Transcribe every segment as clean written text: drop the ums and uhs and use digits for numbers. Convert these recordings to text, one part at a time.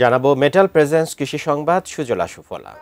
জানাবো metal presence কৃষি সংবাদ সুজলা সুফলা।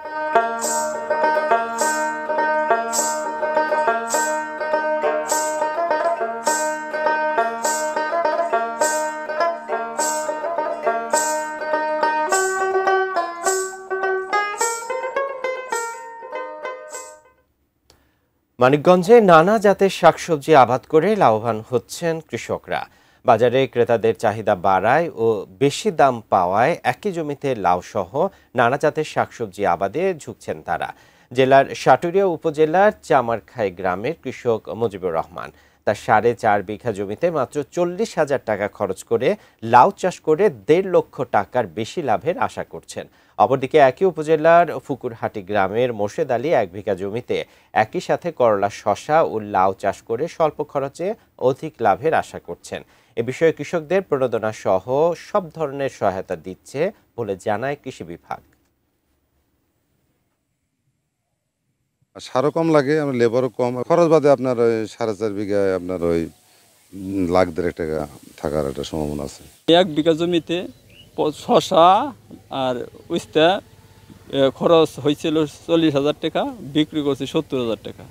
মানিকগঞ্জে নানা জাতের শাকসবজি আবাদ করে লাভবান হচ্ছেন কৃষকরা। বাজারে ক্রেতাদের চাহিদা বাড়ায় ও বেশি দাম পাওয়ায় একই জমিতে লাউ সহ নানা জাতের শাকসবজি আবাদে ঝুঁকছেন তারা। জেলার সাটুরিয়া উপজেলার চামারখাই গ্রামের কৃষক মুজিবুর রহমান তার 4.5 বিঘা জমিতে মাত্র 40,000 টাকা খরচ করে লাউ চাষ করে 1.5 লক্ষ টাকার বেশি লাভের আশা করছেন। অপরদিকে একই উপজেলার ফুকুরহাটি গ্রামের মোর্শেদ আলী 1 বিঘা জমিতে একই সাথে করলা, শসা ও লাউ চাষ করে স্বল্প খরচে অধিক লাভের আশা করছেন। এ বিষয়ে কৃষকদের প্রণোদনা সহ সব ধরনের সহায়তা দিচ্ছে বলে জানায় কৃষি বিভাগ। সারও কম লাগে, আমরা লেবারও কম, খরচ বাদে আপনার ওই 4.5 বিঘায় আপনার ওই লাখ 1.5 টাকা থাকার একটা সম্ভাবনা আছে। 1 বিঘা জমিতে শসা আর উস্তা খরচ হয়েছিল 40,000 টাকা, বিক্রি করছি 70,000 টাকা।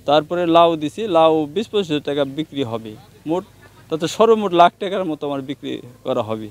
তারপরে লাউ দিছি, লাউ 20-25 টাকা বিক্রি হবে, মোট তাতে সর্বমোট লাখ টাকার মতো আমার বিক্রি করা হবে।